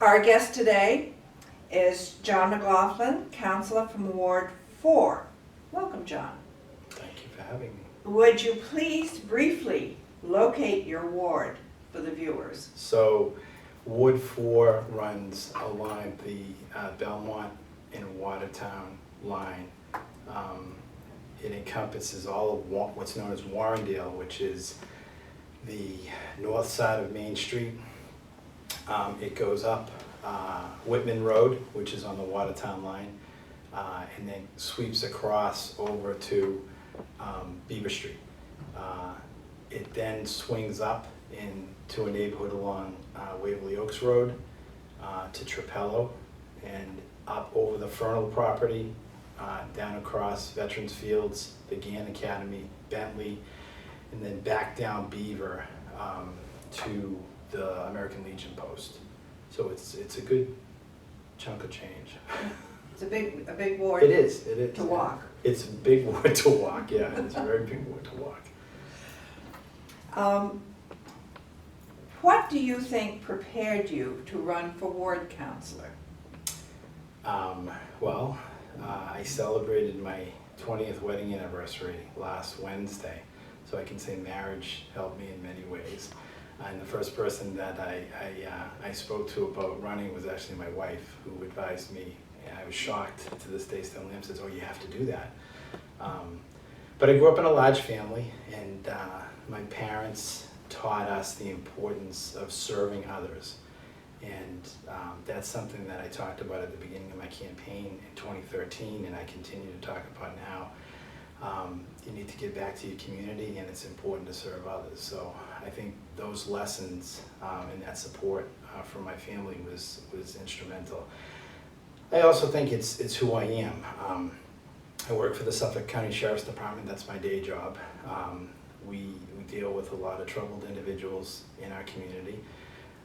Our guest today is John McLaughlin, Councilor from Ward 4. Welcome, John. Thank you for having me. Would you please briefly locate your ward for the viewers? So, Ward 4 runs along the Belmont and Watertown line. It encompasses all of what's known as Warrendale, which is the north side of Main Street. It goes up Whitman Road, which is on the Watertown line, and then sweeps across over to Beaver Street. It then swings up into a neighborhood along Waverly Oaks Road to Trapello, and up over the Fernald property, down across Veterans Fields, the Gann Academy, Bentley, and then back down Beaver to the American Legion post. So it's a good chunk of change. It's a big ward. It is. To walk. It's a big ward to walk. Yeah, it's a very big ward to walk. What do you think prepared you to run for ward councilor? Well, I celebrated my 20th wedding anniversary last Wednesday, so I can say marriage helped me in many ways. And the first person that I spoke to about running was actually my wife, who advised me. And I was shocked to this day, still am, says, "Oh, you have to do that." But I grew up in a large family, and my parents taught us the importance of serving others. And that's something that I talked about at the beginning of my campaign in 2013, and I continue to talk about now. You need to give back to your community, and it's important to serve others. So I think those lessons and that support from my family was instrumental. I also think it's who I am. I work for the Suffolk County Sheriff's Department. That's my day job. We deal with a lot of troubled individuals in our community.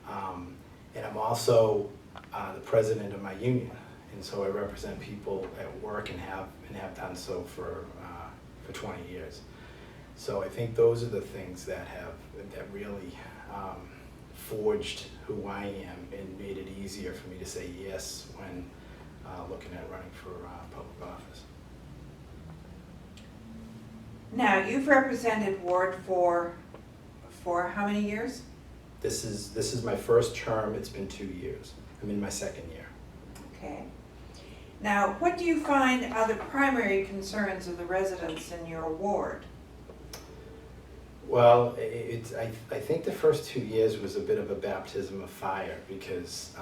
And I'm also the president of my union, and so I represent people at work and have done so for 20 years. So I think those are the things that really forged who I am and made it easier for me to say yes when looking at running for public office. Now, you've represented Ward 4 for how many years? This is my first term. It's been 2 years. I'm in my second year. Okay. Now, what do you find are the primary concerns of the residents in your ward? Well, I think the first 2 years was a bit of a baptism of fire because,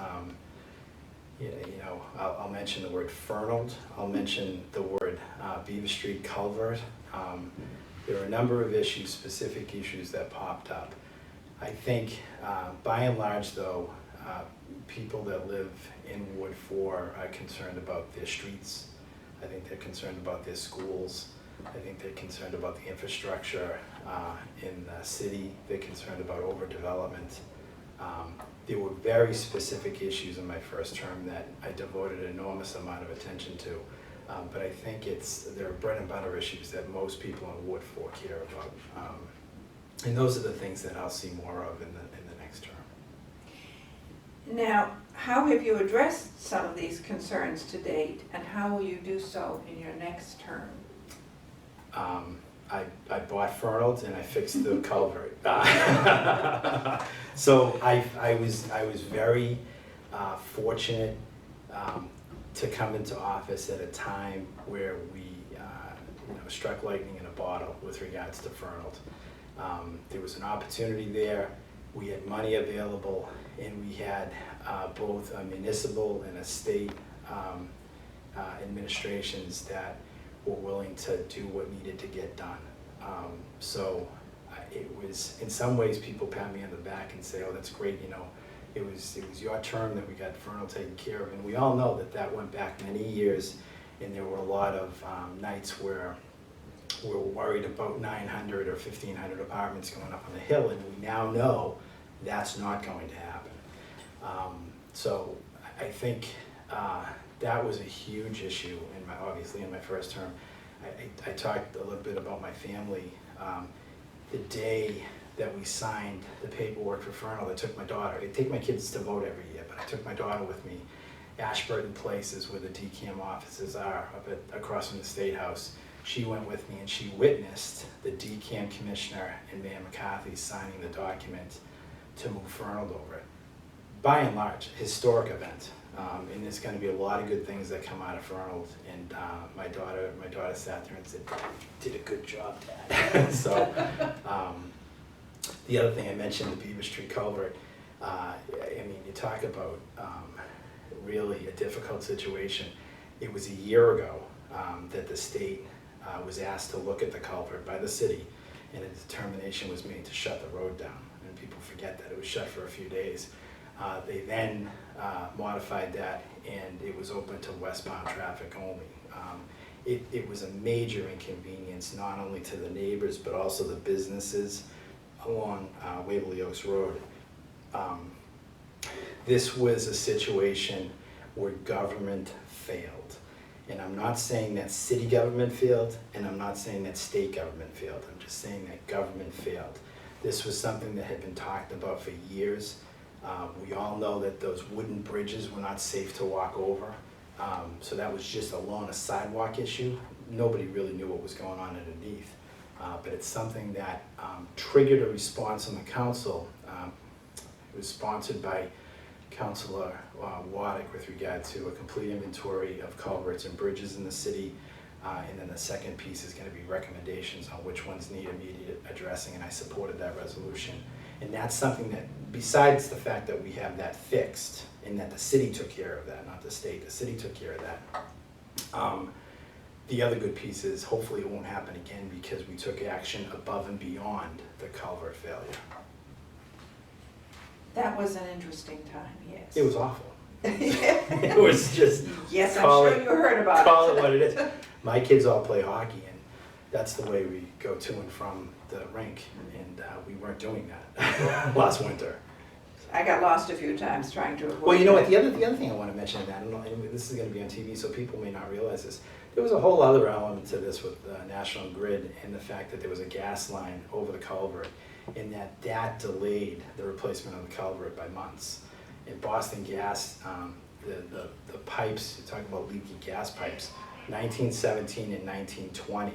I'll mention the word Fernald. I'll mention the word Beaver Street Culvert. There are a number of issues, specific issues that popped up. I think, by and large, though, people that live in Ward 4 are concerned about their streets. I think they're concerned about their schools. I think they're concerned about the infrastructure in the city. They're concerned about overdevelopment. There were very specific issues in my first term that I devoted an enormous amount of attention to. But I think there are bread and butter issues that most people in Ward 4 care about. And those are the things that I'll see more of in the next term. Now, how have you addressed some of these concerns to date, and how will you do so in your next term? I bought Fernald and I fixed the culvert. So I was very fortunate to come into office at a time where we struck lightning in a bottle with regards to Fernald. There was an opportunity there. We had money available, and we had both a municipal and a state administrations that were willing to do what needed to get done. So it was, in some ways, people pat me on the back and say, "Oh, that's great, it was your term that we got Fernald taken care of." And we all know that went back many years, and there were a lot of nights where we're worried about 900 or 1,500 apartments going up on the hill, and we now know that's not going to happen. So I think that was a huge issue obviously in my first term. I talked a little bit about my family. The day that we signed the paperwork for Fernald. I took my daughter. I take my kids to vote every year, but I took my daughter with me. Ashburton Place is where the DCAM offices are, across from the State House. She went with me and she witnessed the DCAM commissioner and Mayor McCarthy signing the document to move Fernald over it. By and large, historic event. And there's going to be a lot of good things that come out of Fernald. And my daughter sat there and said, "Did a good job, Dad." So the other thing I mentioned, the Beaver Street culvert. I mean, you talk about really a difficult situation. It was a year ago that the state was asked to look at the culvert by the city, and a determination was made to shut the road down. And people forget that it was shut for a few days. They then modified that, and it was open to westbound traffic only. It was a major inconvenience, not only to the neighbors, but also the businesses along Waverly Oaks Road. This was a situation where government failed. And I'm not saying that city government failed, and I'm not saying that state government failed. I'm just saying that government failed. This was something that had been talked about for years. We all know that those wooden bridges were not safe to walk over. So that was just alone a sidewalk issue. Nobody really knew what was going on underneath. But it's something that triggered a response on the council. It was sponsored by Councilor Waddick with regard to a complete inventory of culverts and bridges in the city. And then the second piece is going to be recommendations on which ones need immediate addressing, and I supported that resolution. And that's something that, besides the fact that we have that fixed, and that the city took care of that, not the state, the city took care of that. The other good piece is hopefully it won't happen again because we took action above and beyond the culvert failure. That was an interesting time, yes. It was awful. It was just, yes, I'm sure you heard about it. Call it what it is. My kids all play hockey, and that's the way we go to and from the rink, and we weren't doing that last winter. I got lost a few times trying to avoid. Well, you know what, the other thing I want to mention in that, and this is going to be on TV, so people may not realize this, there was a whole other element to this with National Grid and the fact that there was a gas line over the culvert, and that delayed the replacement of the culvert by months. In Boston Gas, the pipes, you're talking about leaky gas pipes, 1917 and 1920,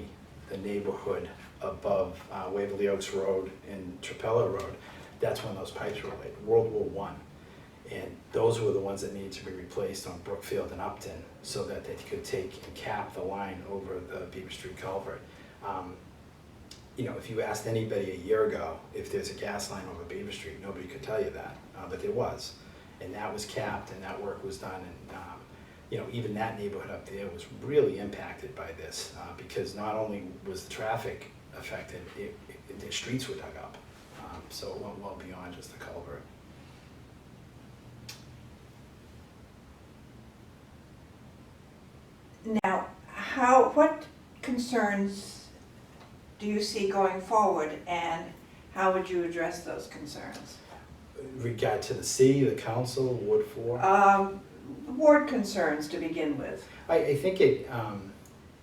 the neighborhood above Waverly Oaks Road and Trapella Road, that's when those pipes were laid, World War I. And those were the ones that needed to be replaced on Brookfield and Upton so that they could take and cap the line over the Beaver Street culvert. You know, if you asked anybody a year ago if there's a gas line over Beaver Street, nobody could tell you that, but there was. And that was capped and that work was done, and you know, even that neighborhood up there was really impacted by this because not only was the traffic affected, the streets were dug up. So it went well beyond just the culvert. Now, what concerns do you see going forward, and how would you address those concerns? Regard to the city, the council, Ward 4? Ward concerns to begin with. I think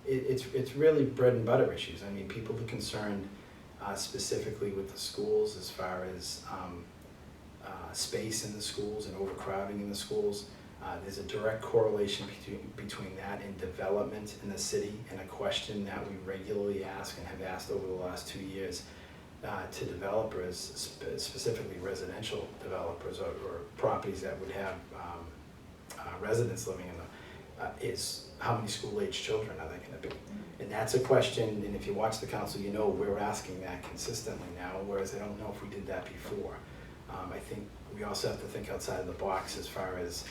it's really bread and butter issues. I mean, people are concerned specifically with the schools as far as space in the schools and overcrowding in the schools. There's a direct correlation between that and development in the city, and a question that we regularly ask and have asked over the last 2 years to developers, specifically residential developers or properties that would have residents living in them, is how many school-age children are there going to be? And that's a question, and if you watch the council, you know we're asking that consistently now, whereas I don't know if we did that before. I think we also have to think outside of the box as far as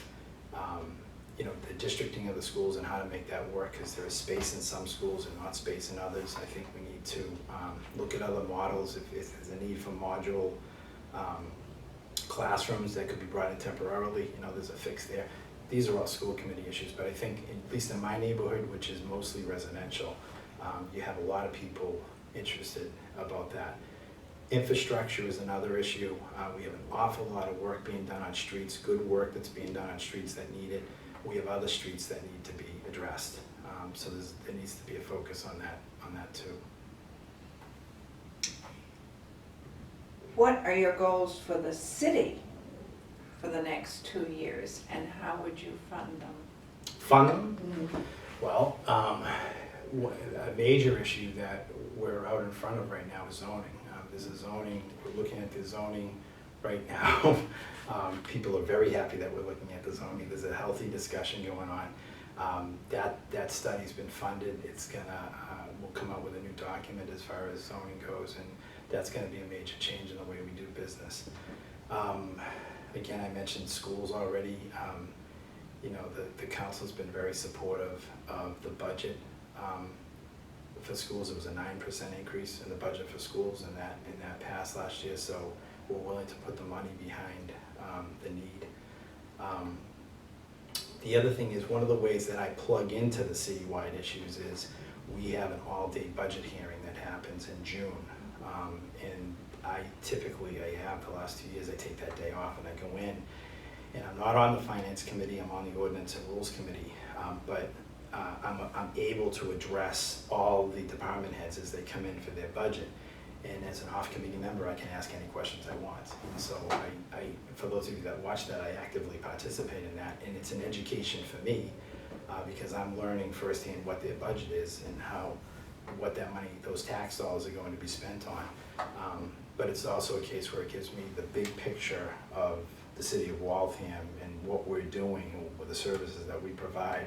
you know, the districting of the schools and how to make that work, because there is space in some schools and not space in others. I think we need to look at other models. If there's a need for module classrooms that could be brought in temporarily, you know, there's a fix there. These are all school committee issues, but I think, at least in my neighborhood, which is mostly residential, you have a lot of people interested about that. Infrastructure is another issue. We have an awful lot of work being done on streets, good work that's being done on streets that need it. We have other streets that need to be addressed. So there needs to be a focus on that too. what are your goals for the city for the next 2 years, and how would you fund them? Fund them? Well, a major issue that we're out in front of right now is zoning. There's a zoning, we're looking at the zoning right now. People are very happy that we're looking at the zoning. There's a healthy discussion going on. That study's been funded. It's gonna, we'll come out with a new document as far as zoning goes, and that's gonna be a major change in the way we do business. Again, I mentioned schools already. You know, the council's been very supportive of the budget. For schools, it was a 9% increase in the budget for schools, and that passed last year, so we're willing to put the money behind the need. The other thing is, one of the ways that I plug into the citywide issues is we have an all-day budget hearing that happens in June. And I have the last 2 years, I take that day off and I go in, and I'm not on the finance committee, I'm on the ordinance and rules committee, but I'm able to address all the department heads as they come in for their budget. And as an off-committee member, I can ask any questions I want. And so for those of you that watch that, I actively participate in that, and it's an education for me because I'm learning firsthand what their budget is and what that money, those tax dollars are going to be spent on. But it's also a case where it gives me the big picture of the city of Waltham and what we're doing with the services that we provide,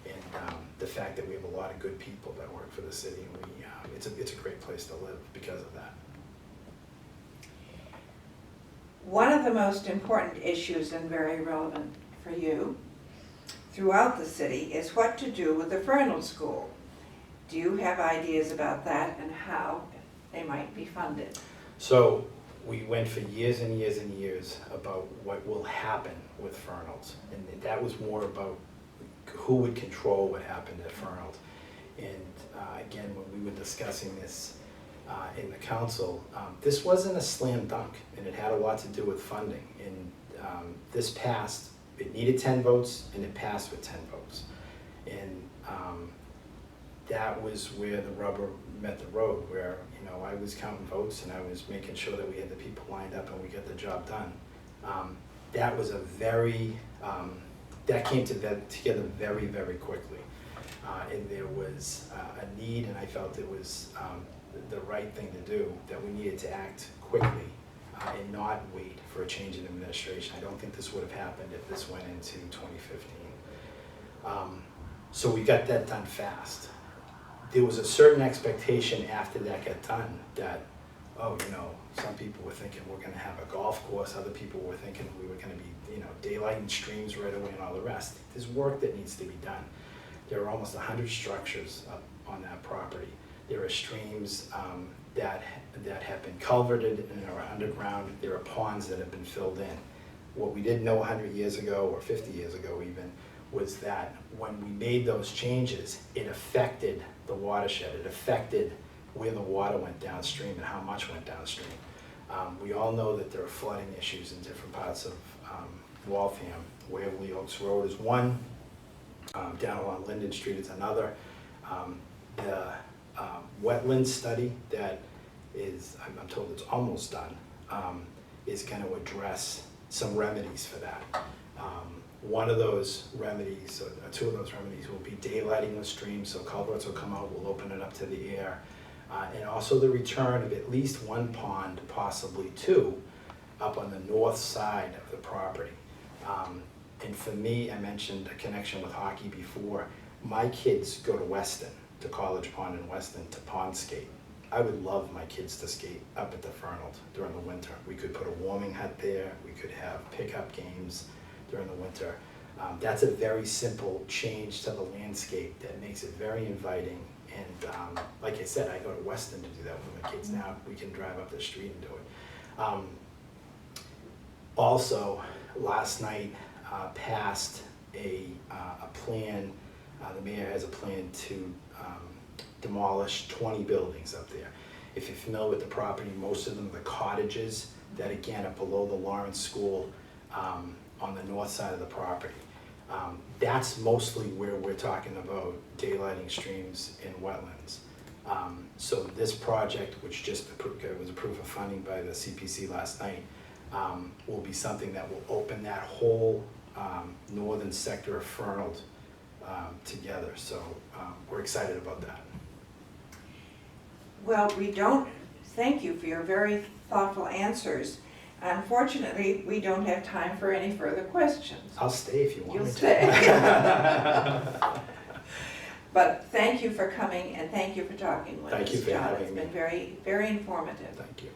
and the fact that we have a lot of good people that work for the city, and it's a great place to live because of that. One of the most important issues, and very relevant for you, throughout the city is what to do with the Fernald School. Do you have ideas about that and how they might be funded? So we went for years and years and years about what will happen with Fernald, and that was more about who would control what happened at Fernald. And again, when we were discussing this in the council, this wasn't a slam dunk, and it had a lot to do with funding. And this passed, it needed 10 votes, and it passed with 10 votes. And that was where the rubber met the road, where I was counting votes and I was making sure that we had the people lined up and we got the job done. That was that came together very, very quickly. And there was a need, and I felt it was the right thing to do, that we needed to act quickly and not wait for a change in administration. I don't think this would have happened if this went into 2015. So we got that done fast. There was a certain expectation after that got done that, some people were thinking we're going to have a golf course, other people were thinking we were going to be, daylighting streams right away and all the rest. There's work that needs to be done. There are almost 100 structures up on that property. There are streams that have been culverted and are underground. There are ponds that have been filled in. What we didn't know 100 years ago, or 50 years ago even, was that when we made those changes, it affected the watershed. It affected where the water went downstream and how much went downstream. We all know that there are flooding issues in different parts of Waltham. Waverly Oaks Road is one. Down along Linden Street is another. The wetland study that is, I'm told it's almost done, is going to address some remedies for that. One of those remedies, or two of those remedies, will be daylighting the stream, so culverts will come out, we'll open it up to the air. And also the return of at least one pond, possibly two, up on the north side of the property. And for me, I mentioned a connection with hockey before. My kids go to Weston, to College Pond in Weston, to pond skate. I would love my kids to skate up at the Fernald during the winter. We could put a warming hut there, we could have pickup games during the winter. That's a very simple change to the landscape that makes it very inviting. And like I said, I go to Weston to do that with my kids now. We can drive up the street and do it. Also, last night passed a plan, the mayor has a plan to demolish 20 buildings up there. If you're familiar with the property, most of them are the cottages that again are below the Lawrence School on the north side of the property. That's mostly where we're talking about daylighting streams and wetlands. So this project, which just was approved for funding by the CPC last night, will be something that will open that whole northern sector of Fernald together. So we're excited about that. Well, thank you for your very thoughtful answers. Unfortunately, we don't have time for any further questions. I'll stay if you want You'll me stay. to. But thank you for coming and thank you for talking with us, Thank you for John. having It's me. been very, very informative. Thank you.